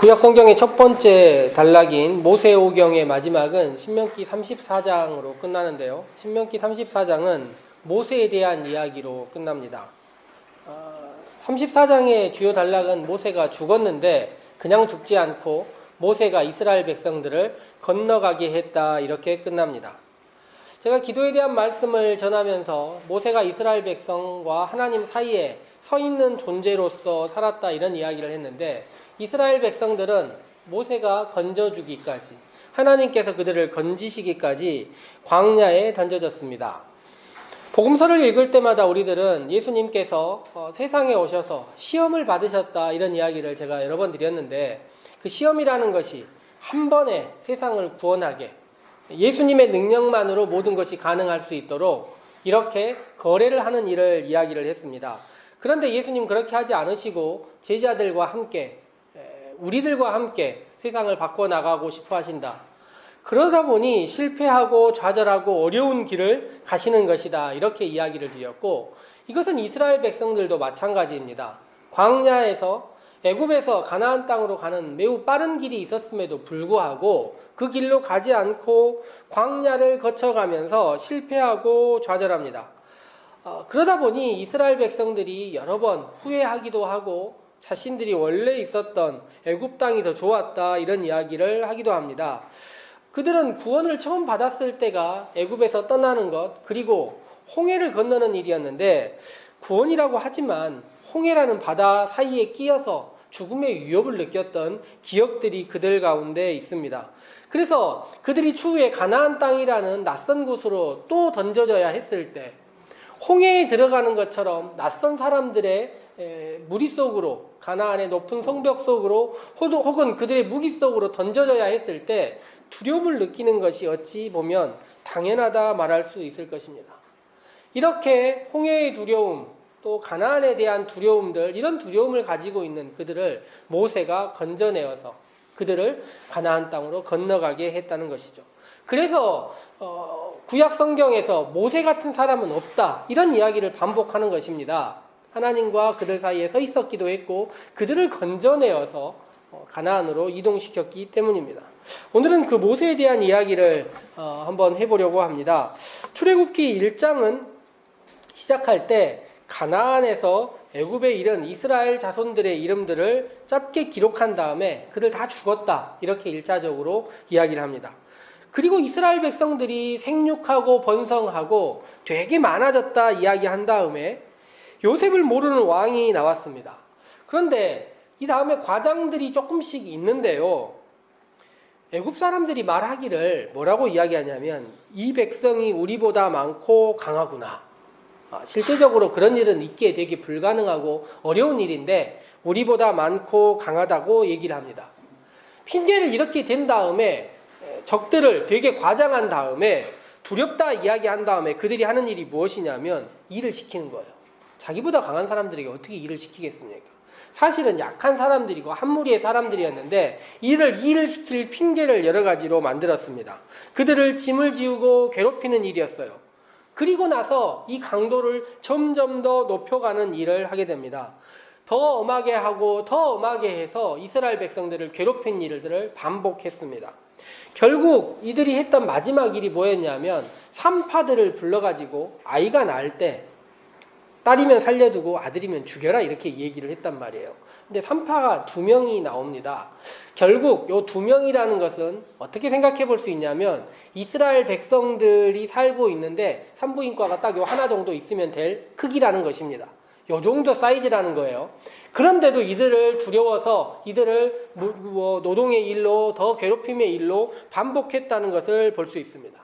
구약 성경의 첫 번째 단락인 모세오경의 마지막은 신명기 34장으로 끝나는데요. 신명기 34장은 모세에 대한 이야기로 끝납니다. 34장의 주요 단락은 모세가 죽었는데 그냥 죽지 않고 모세가 이스라엘 백성들을 건너가게 했다, 이렇게 끝납니다. 제가 기도에 대한 말씀을 전하면서 모세가 이스라엘 백성과 하나님 사이에 서 있는 존재로서 살았다, 이런 이야기를 했는데, 이스라엘 백성들은 모세가 건져주기까지, 하나님께서 그들을 건지시기까지 광야에 던져졌습니다. 복음서를 읽을 때마다 우리들은 예수님께서 세상에 오셔서 시험을 받으셨다, 이런 이야기를 제가 여러 번 드렸는데, 그 시험이라는 것이 한 번에 세상을 구원하게, 예수님의 능력만으로 모든 것이 가능할 수 있도록 이렇게 거래를 하는 일을 이야기를 했습니다. 그런데 예수님 그렇게 하지 않으시고 제자들과 함께, 우리들과 함께 세상을 바꿔나가고 싶어 하신다. 그러다 보니 실패하고 좌절하고 어려운 길을 가시는 것이다, 이렇게 이야기를 드렸고, 이것은 이스라엘 백성들도 마찬가지입니다. 광야에서 애굽에서 가나안 땅으로 가는 매우 빠른 길이 있었음에도 불구하고 그 길로 가지 않고 광야를 거쳐가면서 실패하고 좌절합니다. 그러다 보니 이스라엘 백성들이 여러 번 후회하기도 하고 자신들이 원래 있었던 애굽 땅이 더 좋았다, 이런 이야기를 하기도 합니다. 그들은 구원을 처음 받았을 때가 애굽에서 떠나는 것, 그리고 홍해를 건너는 일이었는데, 구원이라고 하지만 홍해라는 바다 사이에 끼어서 죽음의 위협을 느꼈던 기억들이 그들 가운데 있습니다. 그래서 그들이 추후에 가나안 땅이라는 낯선 곳으로 또 던져져야 했을 때, 홍해에 들어가는 것처럼 낯선 사람들의 무리 속으로, 가나안의 높은 성벽 속으로 혹은 그들의 무기 속으로 던져져야 했을 때 두려움을 느끼는 것이 어찌 보면 당연하다 말할 수 있을 것입니다. 이렇게 홍해의 두려움, 또 가나안에 대한 두려움들, 이런 두려움을 가지고 있는 그들을 모세가 건져내어서 그들을 가나안 땅으로 건너가게 했다는 것이죠. 그래서 구약 성경에서 모세 같은 사람은 없다, 이런 이야기를 반복하는 것입니다. 하나님과 그들 사이에 서 있었기도 했고 그들을 건져내어서 가나안으로 이동시켰기 때문입니다. 오늘은 그 모세에 대한 이야기를 한번 해보려고 합니다. 출애굽기 1장은 시작할 때 가나안에서 애굽에 이른 이스라엘 자손들의 이름들을 짧게 기록한 다음에 그들 다 죽었다, 이렇게 1차적으로 이야기를 합니다. 그리고 이스라엘 백성들이 생육하고 번성하고 되게 많아졌다 이야기한 다음에 요셉을 모르는 왕이 나왔습니다. 그런데 이 다음에 과장들이 조금씩 있는데요, 애굽 사람들이 말하기를 뭐라고 이야기하냐면, 이 백성이 우리보다 많고 강하구나. 실제적으로 그런 일은 있게 되게 불가능하고 어려운 일인데 우리보다 많고 강하다고 얘기를 합니다. 핑계를 이렇게 댄 다음에, 적들을 되게 과장한 다음에, 두렵다 이야기한 다음에 그들이 하는 일이 무엇이냐면 일을 시키는 거예요. 자기보다 강한 사람들에게 어떻게 일을 시키겠습니까? 사실은 약한 사람들이고 한 무리의 사람들이었는데 일을 시킬 핑계를 여러 가지로 만들었습니다. 그들을 짐을 지우고 괴롭히는 일이었어요. 그리고 나서 이 강도를 점점 더 높여가는 일을 하게 됩니다. 더 엄하게 하고 더 엄하게 해서 이스라엘 백성들을 괴롭힌 일들을 반복했습니다. 결국 이들이 했던 마지막 일이 뭐였냐면, 산파들을 불러가지고 아이가 낳을 때 딸이면 살려두고 아들이면 죽여라, 이렇게 얘기를 했단 말이에요. 근데 산파가 2명이 나옵니다. 결국 이 2명이라는 것은 어떻게 생각해 볼 수 있냐면, 이스라엘 백성들이 살고 있는데 산부인과가 딱 요 하나 정도 있으면 될 크기라는 것입니다. 요 정도 사이즈라는 거예요. 그런데도 이들을 두려워서 이들을 노동의 일로, 더 괴롭힘의 일로 반복했다는 것을 볼 수 있습니다.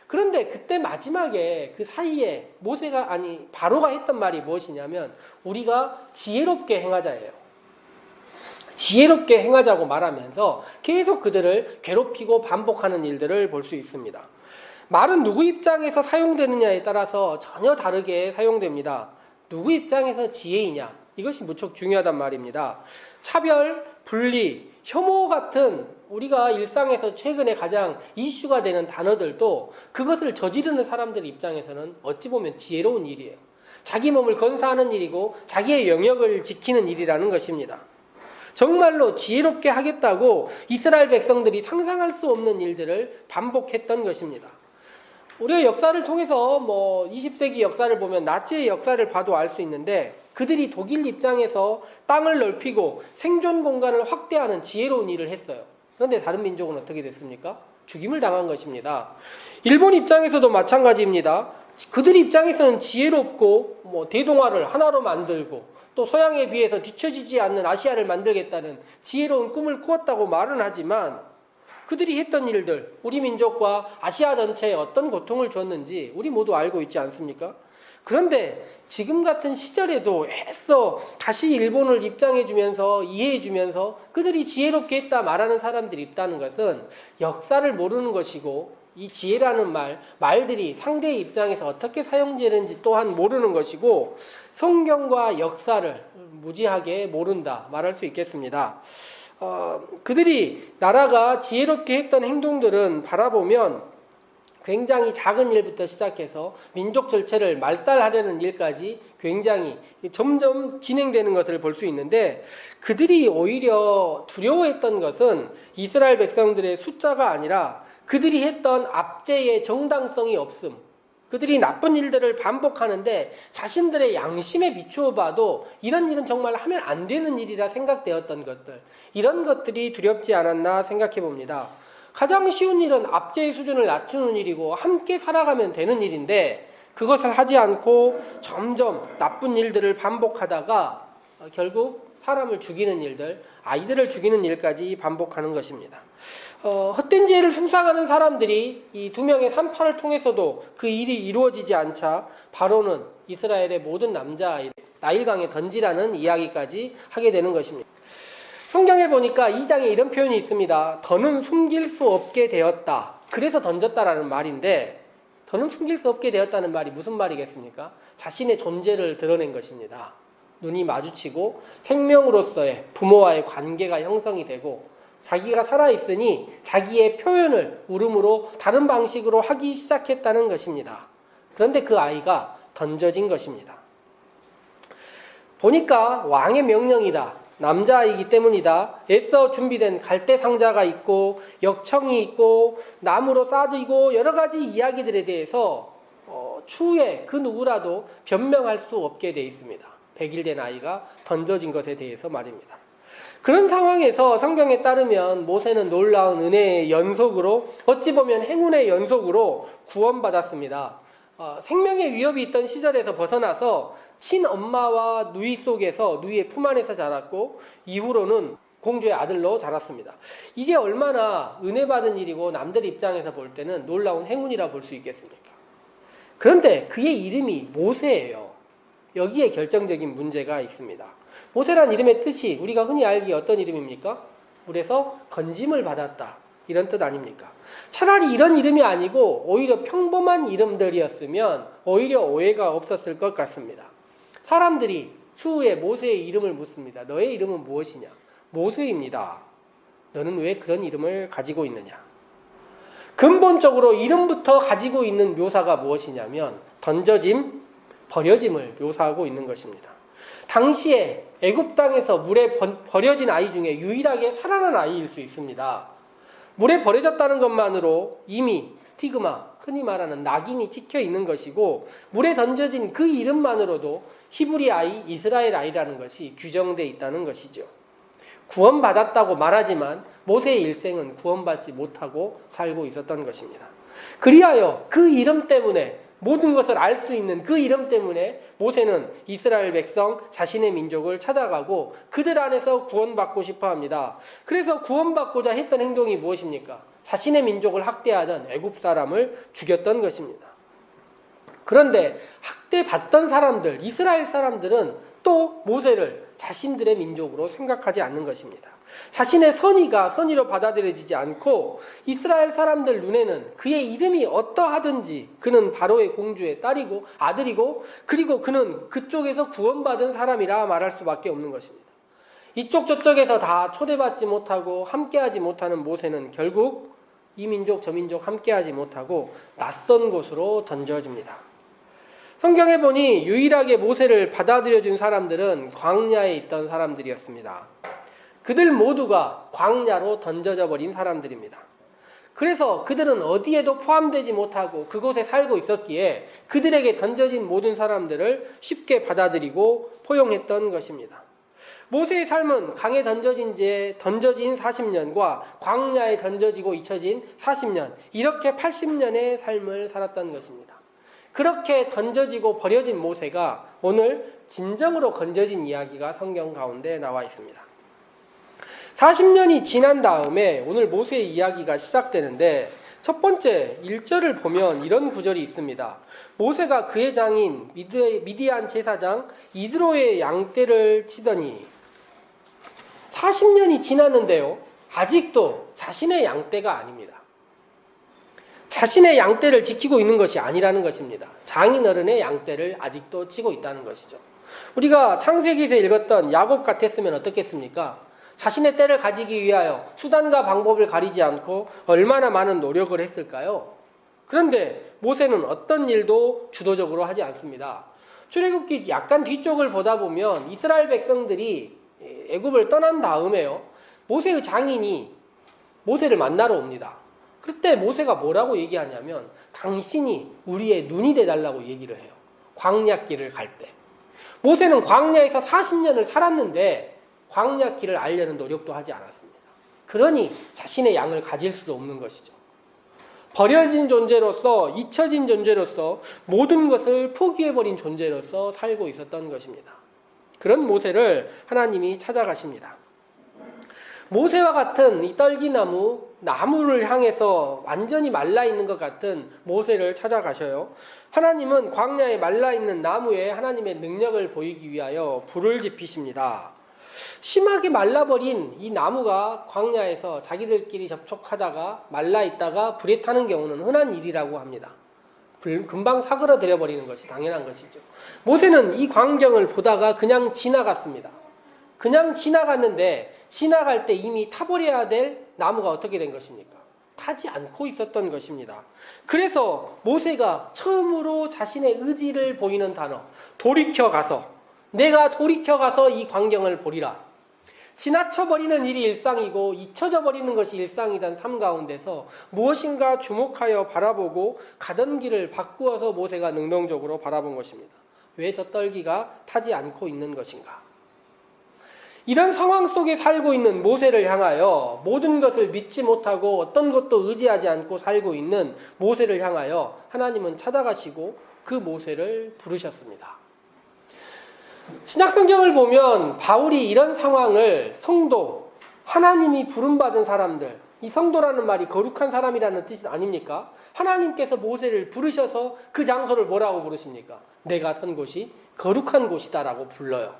그런데 그때 마지막에 그 사이에 바로가 했던 말이 무엇이냐면, 우리가 지혜롭게 행하자예요. 지혜롭게 행하자고 말하면서 계속 그들을 괴롭히고 반복하는 일들을 볼 수 있습니다. 말은 누구 입장에서 사용되느냐에 따라서 전혀 다르게 사용됩니다. 누구 입장에서 지혜이냐, 이것이 무척 중요하단 말입니다. 차별, 분리, 혐오 같은 우리가 일상에서 최근에 가장 이슈가 되는 단어들도 그것을 저지르는 사람들 입장에서는 어찌 보면 지혜로운 일이에요. 자기 몸을 건사하는 일이고 자기의 영역을 지키는 일이라는 것입니다. 정말로 지혜롭게 하겠다고 이스라엘 백성들이 상상할 수 없는 일들을 반복했던 것입니다. 우리가 역사를 통해서 20세기 역사를 보면 나치의 역사를 봐도 알 수 있는데, 그들이 독일 입장에서 땅을 넓히고 생존 공간을 확대하는 지혜로운 일을 했어요. 그런데 다른 민족은 어떻게 됐습니까? 죽임을 당한 것입니다. 일본 입장에서도 마찬가지입니다. 그들 입장에서는 지혜롭고 대동아를 하나로 만들고 또 서양에 비해서 뒤처지지 않는 아시아를 만들겠다는 지혜로운 꿈을 꾸었다고 말은 하지만, 그들이 했던 일들, 우리 민족과 아시아 전체에 어떤 고통을 줬는지 우리 모두 알고 있지 않습니까? 그런데 지금 같은 시절에도 애써 다시 일본을 입장해주면서 이해해주면서 그들이 지혜롭게 했다 말하는 사람들이 있다는 것은 역사를 모르는 것이고, 이 지혜라는 말들이 상대의 입장에서 어떻게 사용되는지 또한 모르는 것이고, 성경과 역사를 무지하게 모른다 말할 수 있겠습니다. 그들이 나라가 지혜롭게 했던 행동들은 바라보면 굉장히 작은 일부터 시작해서 민족 절체를 말살하려는 일까지 굉장히 점점 진행되는 것을 볼 수 있는데, 그들이 오히려 두려워했던 것은 이스라엘 백성들의 숫자가 아니라 그들이 했던 압제의 정당성이 없음, 그들이 나쁜 일들을 반복하는데 자신들의 양심에 비추어 봐도 이런 일은 정말 하면 안 되는 일이라 생각되었던 것들, 이런 것들이 두렵지 않았나 생각해 봅니다. 가장 쉬운 일은 압제의 수준을 낮추는 일이고 함께 살아가면 되는 일인데, 그것을 하지 않고 점점 나쁜 일들을 반복하다가 결국 사람을 죽이는 일들, 아이들을 죽이는 일까지 반복하는 것입니다. 헛된 지혜를 숭상하는 사람들이 이 두 명의 산파를 통해서도 그 일이 이루어지지 않자 바로는 이스라엘의 모든 남자아이를 나일강에 던지라는 이야기까지 하게 되는 것입니다. 성경에 보니까 2장에 이런 표현이 있습니다. 더는 숨길 수 없게 되었다. 그래서 던졌다라는 말인데, 더는 숨길 수 없게 되었다는 말이 무슨 말이겠습니까? 자신의 존재를 드러낸 것입니다. 눈이 마주치고 생명으로서의 부모와의 관계가 형성이 되고 자기가 살아있으니 자기의 표현을 울음으로 다른 방식으로 하기 시작했다는 것입니다. 그런데 그 아이가 던져진 것입니다. 보니까 왕의 명령이다, 남자아이기 때문이다, 애써 준비된 갈대 상자가 있고 역청이 있고 나무로 싸지고 여러 가지 이야기들에 대해서 추후에 그 누구라도 변명할 수 없게 되어 있습니다. 100일 된 아이가 던져진 것에 대해서 말입니다. 그런 상황에서 성경에 따르면 모세는 놀라운 은혜의 연속으로, 어찌 보면 행운의 연속으로 구원받았습니다. 생명의 위협이 있던 시절에서 벗어나서 친엄마와 누이 속에서, 누이의 품 안에서 자랐고 이후로는 공주의 아들로 자랐습니다. 이게 얼마나 은혜 받은 일이고 남들 입장에서 볼 때는 놀라운 행운이라 볼 수 있겠습니까? 그런데 그의 이름이 모세예요. 여기에 결정적인 문제가 있습니다. 모세란 이름의 뜻이 우리가 흔히 알기에 어떤 이름입니까? 물에서 건짐을 받았다, 이런 뜻 아닙니까? 차라리 이런 이름이 아니고 오히려 평범한 이름들이었으면 오히려 오해가 없었을 것 같습니다. 사람들이 추후에 모세의 이름을 묻습니다. 너의 이름은 무엇이냐? 모세입니다. 너는 왜 그런 이름을 가지고 있느냐? 근본적으로 이름부터 가지고 있는 묘사가 무엇이냐면 던져짐, 버려짐을 묘사하고 있는 것입니다. 당시에 애굽 땅에서 물에 버려진 아이 중에 유일하게 살아난 아이일 수 있습니다. 물에 버려졌다는 것만으로 이미 스티그마, 흔히 말하는 낙인이 찍혀 있는 것이고, 물에 던져진 그 이름만으로도 히브리 아이, 이스라엘 아이라는 것이 규정되어 있다는 것이죠. 구원받았다고 말하지만 모세의 일생은 구원받지 못하고 살고 있었던 것입니다. 그리하여 그 이름 때문에, 모든 것을 알 수 있는 그 이름 때문에 모세는 이스라엘 백성, 자신의 민족을 찾아가고 그들 안에서 구원받고 싶어 합니다. 그래서 구원받고자 했던 행동이 무엇입니까? 자신의 민족을 학대하던 애굽 사람을 죽였던 것입니다. 그런데 학대받던 사람들, 이스라엘 사람들은 또 모세를 자신들의 민족으로 생각하지 않는 것입니다. 자신의 선의로 받아들여지지 않고 이스라엘 사람들 눈에는 그의 이름이 어떠하든지 그는 바로의 공주의 딸이고 아들이고, 그리고 그는 그쪽에서 구원받은 사람이라 말할 수밖에 없는 것입니다. 이쪽 저쪽에서 다 초대받지 못하고 함께하지 못하는 모세는 결국 이 민족 저 민족 함께하지 못하고 낯선 곳으로 던져집니다. 성경에 보니 유일하게 모세를 받아들여준 사람들은 광야에 있던 사람들이었습니다. 그들 모두가 광야로 던져져 버린 사람들입니다. 그래서 그들은 어디에도 포함되지 못하고 그곳에 살고 있었기에 그들에게 던져진 모든 사람들을 쉽게 받아들이고 포용했던 것입니다. 모세의 삶은 강에 던져진 40년과 광야에 던져지고 잊혀진 40년, 이렇게 80년의 삶을 살았던 것입니다. 그렇게 던져지고 버려진 모세가 오늘 진정으로 건져진 이야기가 성경 가운데 나와 있습니다. 40년이 지난 다음에 오늘 모세의 이야기가 시작되는데 첫 번째 1절을 보면 이런 구절이 있습니다. 모세가 그의 장인 미디안 제사장 이드로의 양떼를 치더니 40년이 지났는데요. 아직도 자신의 양떼가 아닙니다. 자신의 양떼를 지키고 있는 것이 아니라는 것입니다. 장인어른의 양떼를 아직도 치고 있다는 것이죠. 우리가 창세기에서 읽었던 야곱 같았으면 어떻겠습니까? 자신의 떼를 가지기 위하여 수단과 방법을 가리지 않고 얼마나 많은 노력을 했을까요? 그런데 모세는 어떤 일도 주도적으로 하지 않습니다. 출애굽기 약간 뒤쪽을 보다 보면 이스라엘 백성들이 애굽을 떠난 다음에요. 모세의 장인이 모세를 만나러 옵니다. 그때 모세가 뭐라고 얘기하냐면 당신이 우리의 눈이 돼달라고 얘기를 해요. 광야길을 갈 때. 모세는 광야에서 40년을 살았는데 광야길을 알려는 노력도 하지 않았습니다. 그러니 자신의 양을 가질 수 없는 것이죠. 버려진 존재로서, 잊혀진 존재로서, 모든 것을 포기해버린 존재로서 살고 있었던 것입니다. 그런 모세를 하나님이 찾아가십니다. 모세와 같은 이 떨기나무, 나무를 향해서 완전히 말라있는 것 같은 모세를 찾아가셔요. 하나님은 광야에 말라있는 나무에 하나님의 능력을 보이기 위하여 불을 지피십니다. 심하게 말라버린 이 나무가 광야에서 자기들끼리 접촉하다가 말라있다가 불에 타는 경우는 흔한 일이라고 합니다. 금방 사그러들여 버리는 것이 당연한 것이죠. 모세는 이 광경을 보다가 그냥 지나갔습니다. 그냥 지나갔는데 지나갈 때 이미 타버려야 될 나무가 어떻게 된 것입니까? 타지 않고 있었던 것입니다. 그래서 모세가 처음으로 자신의 의지를 보이는 단어, 돌이켜가서, 내가 돌이켜가서 이 광경을 보리라. 지나쳐버리는 일이 일상이고 잊혀져 버리는 것이 일상이던 삶 가운데서 무엇인가 주목하여 바라보고 가던 길을 바꾸어서 모세가 능동적으로 바라본 것입니다. 왜 저 떨기가 타지 않고 있는 것인가? 이런 상황 속에 살고 있는 모세를 향하여 모든 것을 믿지 못하고 어떤 것도 의지하지 않고 살고 있는 모세를 향하여 하나님은 찾아가시고 그 모세를 부르셨습니다. 신약성경을 보면 바울이 이런 상황을 성도, 하나님이 부름받은 사람들, 이 성도라는 말이 거룩한 사람이라는 뜻이 아닙니까? 하나님께서 모세를 부르셔서 그 장소를 뭐라고 부르십니까? 내가 선 곳이 거룩한 곳이다라고 불러요.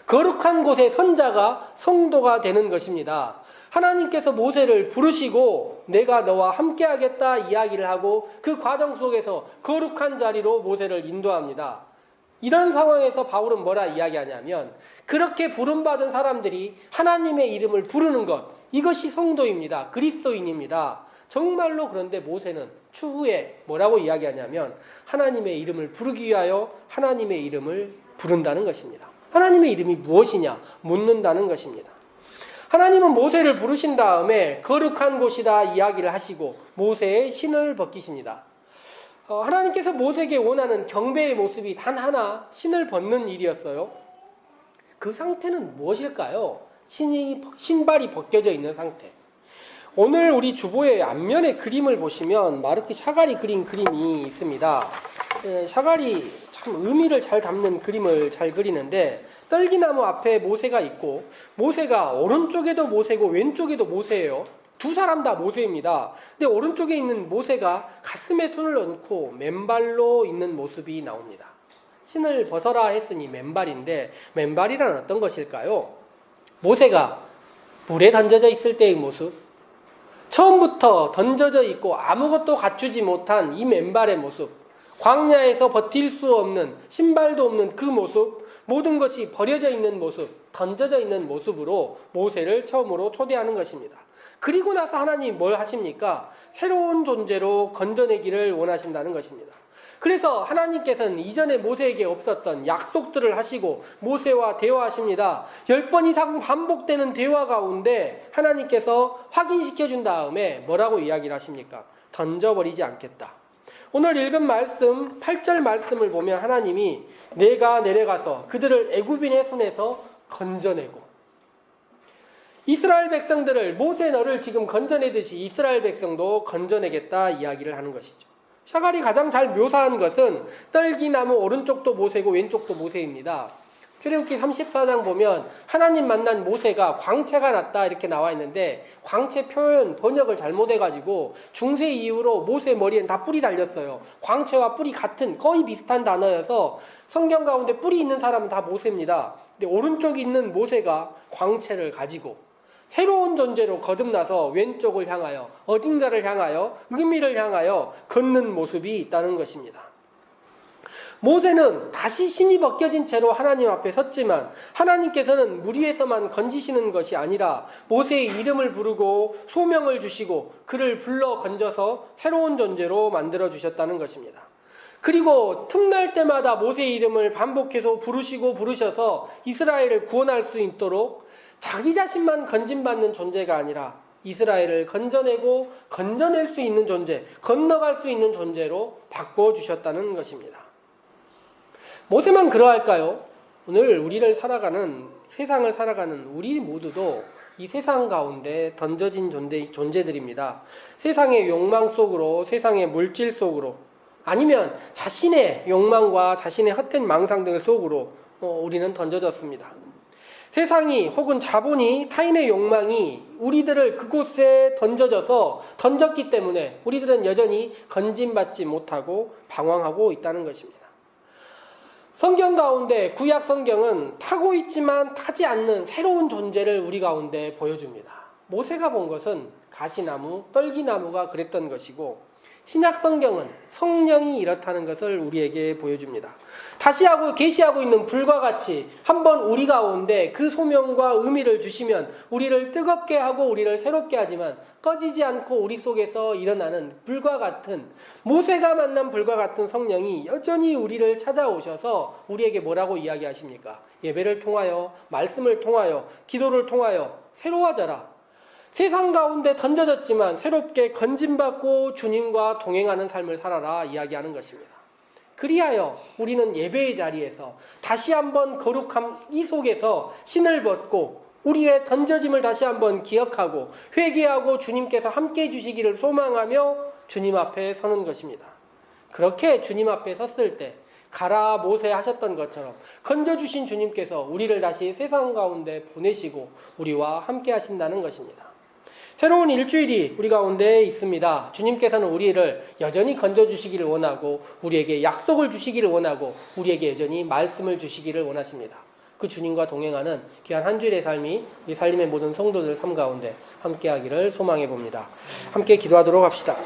거룩한 곳의 선자가 성도가 되는 것입니다. 하나님께서 모세를 부르시고 내가 너와 함께하겠다 이야기를 하고 그 과정 속에서 거룩한 자리로 모세를 인도합니다. 이런 상황에서 바울은 뭐라 이야기하냐면 그렇게 부름받은 사람들이 하나님의 이름을 부르는 것, 이것이 성도입니다. 그리스도인입니다. 정말로. 그런데 모세는 추후에 뭐라고 이야기하냐면 하나님의 이름을 부르기 위하여 하나님의 이름을 부른다는 것입니다. 하나님의 이름이 무엇이냐 묻는다는 것입니다. 하나님은 모세를 부르신 다음에 거룩한 곳이다 이야기를 하시고 모세의 신을 벗기십니다. 하나님께서 모세에게 원하는 경배의 모습이 단 하나, 신을 벗는 일이었어요. 그 상태는 무엇일까요? 신발이 벗겨져 있는 상태. 오늘 우리 주보의 앞면의 그림을 보시면 마르크 샤갈이 그린 그림이 있습니다. 샤갈이 참 의미를 잘 담는 그림을 잘 그리는데 떨기나무 앞에 모세가 있고 모세가 오른쪽에도 모세고 왼쪽에도 모세예요. 두 사람 다 모세입니다. 근데 오른쪽에 있는 모세가 가슴에 손을 얹고 맨발로 있는 모습이 나옵니다. 신을 벗어라 했으니 맨발인데 맨발이란 어떤 것일까요? 모세가 물에 던져져 있을 때의 모습, 처음부터 던져져 있고 아무것도 갖추지 못한 이 맨발의 모습, 광야에서 버틸 수 없는, 신발도 없는 그 모습, 모든 것이 버려져 있는 모습, 던져져 있는 모습으로 모세를 처음으로 초대하는 것입니다. 그리고 나서 하나님 뭘 하십니까? 새로운 존재로 건져내기를 원하신다는 것입니다. 그래서 하나님께서는 이전에 모세에게 없었던 약속들을 하시고 모세와 대화하십니다. 10번 이상 반복되는 대화 가운데 하나님께서 확인시켜 준 다음에 뭐라고 이야기를 하십니까? 던져버리지 않겠다. 오늘 읽은 말씀 8절 말씀을 보면 하나님이 내가 내려가서 그들을 애굽인의 손에서 건져내고, 이스라엘 백성들을, 모세 너를 지금 건져내듯이 이스라엘 백성도 건져내겠다 이야기를 하는 것이죠. 샤갈이 가장 잘 묘사한 것은 떨기나무 오른쪽도 모세고 왼쪽도 모세입니다. 출애굽기 34장 보면 하나님 만난 모세가 광채가 났다 이렇게 나와 있는데, 광채 표현 번역을 잘못해가지고 중세 이후로 모세 머리엔 다 뿔이 달렸어요. 광채와 뿔이 같은 거의 비슷한 단어여서 성경 가운데 뿔이 있는 사람은 다 모세입니다. 근데 오른쪽에 있는 모세가 광채를 가지고 새로운 존재로 거듭나서 왼쪽을 향하여, 어딘가를 향하여, 의미를 향하여 걷는 모습이 있다는 것입니다. 모세는 다시 신이 벗겨진 채로 하나님 앞에 섰지만 하나님께서는 물 위에서만 건지시는 것이 아니라 모세의 이름을 부르고 소명을 주시고 그를 불러 건져서 새로운 존재로 만들어 주셨다는 것입니다. 그리고 틈날 때마다 모세의 이름을 반복해서 부르셔서 이스라엘을 구원할 수 있도록 자기 자신만 건진받는 존재가 아니라 이스라엘을 건져내고 건져낼 수 있는 존재, 건너갈 수 있는 존재로 바꾸어 주셨다는 것입니다. 모세만 그러할까요? 오늘 우리를 살아가는, 세상을 살아가는 우리 모두도 이 세상 가운데 던져진 존재들입니다. 세상의 욕망 속으로, 세상의 물질 속으로, 아니면 자신의 욕망과 자신의 헛된 망상들 속으로 우리는 던져졌습니다. 세상이 혹은 자본이, 타인의 욕망이 우리들을 그곳에 던졌기 때문에 우리들은 여전히 건진받지 못하고 방황하고 있다는 것입니다. 성경 가운데 구약 성경은 타고 있지만 타지 않는 새로운 존재를 우리 가운데 보여줍니다. 모세가 본 것은 가시나무, 떨기나무가 그랬던 것이고, 신약 성경은 성령이 이렇다는 것을 우리에게 보여줍니다. 다시 계시하고 있는 불과 같이 한번 우리 가운데 그 소명과 의미를 주시면 우리를 뜨겁게 하고 우리를 새롭게 하지만 꺼지지 않고 우리 속에서 일어나는 불과 같은, 모세가 만난 불과 같은 성령이 여전히 우리를 찾아오셔서 우리에게 뭐라고 이야기하십니까? 예배를 통하여, 말씀을 통하여, 기도를 통하여 새로워져라. 세상 가운데 던져졌지만 새롭게 건진받고 주님과 동행하는 삶을 살아라 이야기하는 것입니다. 그리하여 우리는 예배의 자리에서 다시 한번 거룩함 이 속에서 신을 벗고 우리의 던져짐을 다시 한번 기억하고 회개하고 주님께서 함께해 주시기를 소망하며 주님 앞에 서는 것입니다. 그렇게 주님 앞에 섰을 때 가라 모세 하셨던 것처럼 건져주신 주님께서 우리를 다시 세상 가운데 보내시고 우리와 함께 하신다는 것입니다. 새로운 일주일이 우리 가운데 있습니다. 주님께서는 우리를 여전히 건져주시기를 원하고 우리에게 약속을 주시기를 원하고 우리에게 여전히 말씀을 주시기를 원하십니다. 그 주님과 동행하는 귀한 한 주일의 삶이 우리 살림의 모든 성도들 삶 가운데 함께하기를 소망해 봅니다. 함께 기도하도록 합시다.